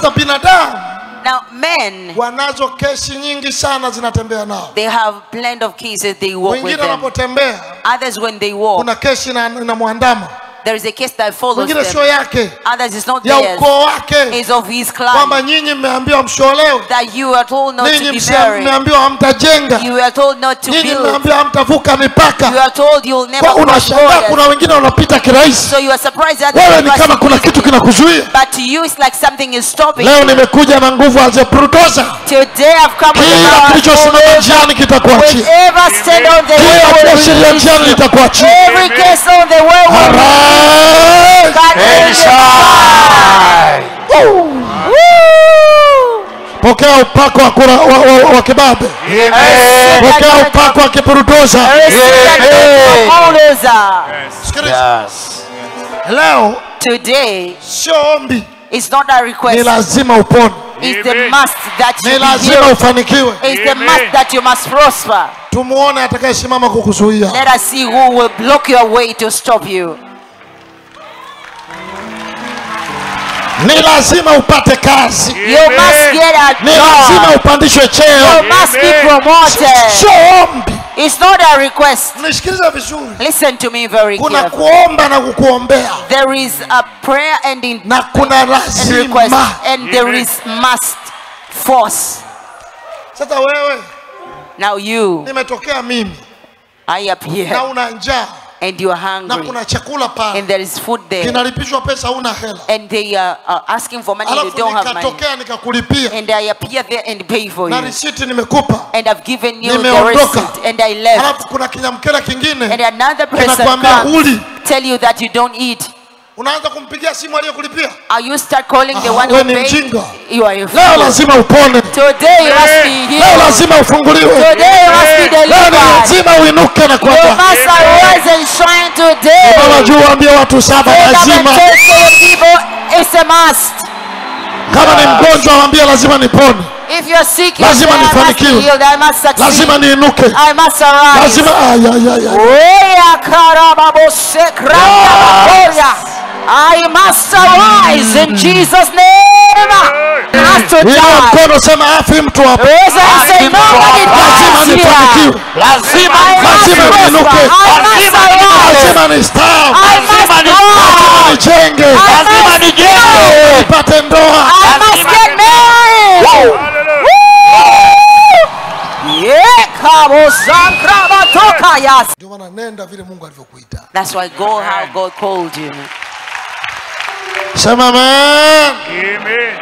Sasa binadamu, now men, wanazo kesi nyingi sana zinatembea nao. they have plenty of cases they walk with Wengine them. wanapotembea, Others when they walk, kuna kesi inamwandama. there is a case that follows Wengine sio them. yake, Others is not ya theirs. ukoo wake. It's of his clan. Kwamba nyinyi mmeambiwa msiolewe. That you are told not to Nyinyi be married. mmeambiwa hamtajenga. You are told not to Nyinyi build. mmeambiwa hamtavuka mipaka. You are told you'll never Kwa cross unashangaa borders. kuna wengine wanapita kirahisi. So you are surprised that Wewe ni kama kuna kitu kinakuzuia. but to you it's like something is stopping Leo you. nimekuja na nguvu za bulldozer. Today I've come with Kila the kilichosimama njiani kitakuachia. whoever stand on the way Kila will kesi ya njiani release you. litakuachia. Every case on the way will Arise. Pokea upako wa kibabe. Pokea upako wa kibulldozer. Yes. Leo Today sio ombi, it's not a ni request. lazima upone. It's the must that you Ni be lazima healed. ufanikiwe. It's the must that you must prosper. Tumuone atakayesimama kukuzuia. Let us see who will block your way to stop you. Ni lazima upate kazi. You must get a Ni lazima job. upandishwe You cheo. must be promoted. Sio ombi. It's not a request. Nisikilize vizuri. Listen to me very Kuna carefully. kuomba na kukuombea. There is a prayer and in Na kuna and request lazima. and there is must force. Sasa wewe, Now you, nimetokea mimi I na appear una njaa and you are na hungry kuna chakula pale. and there is food there Kinalipishwa pesa, huna hela. and they are asking for money and you Alafu don't have money nikatokea nikakulipia. and I appear there and pay for Na you risiti nimekupa. and I've given you the Nimeondoka. receipt and I left Alafu kuna kinyamkela kingine and another person kinakwambia comes huli. tell you that you don't eat. Unaanza kumpigia simu aliyekulipia. You start calling the one wewe who ni paid. mjinga. You are a Leo fool. lazima upone. Today you must be Leo healed. lazima ufunguliwe. Today you must be Leo ni delivered. lazima uinuke na You kwamba. must arise and shine today. Mama juu waambie watu saba lazima. People, it's a must. Kama ni mgonjwa waambie lazima nipone. If you're sick, you Lazima say, I must be nifanikiwe. healed. I must succeed. Lazima niinuke. I must arise. Lazima I must arise in Jesus' name. Has to Hiyo die. mkono sema afi mtu hapa. As I say, nobody Lazima dies here. nifanikiwe. Lazima niinuke. Lazima nistawi. Lazima nijenge. Nipate ndoa. I must get married. Ndio maana nenda vile Mungu alivyokuita. That's why go how God called you. Sema amen. Amen.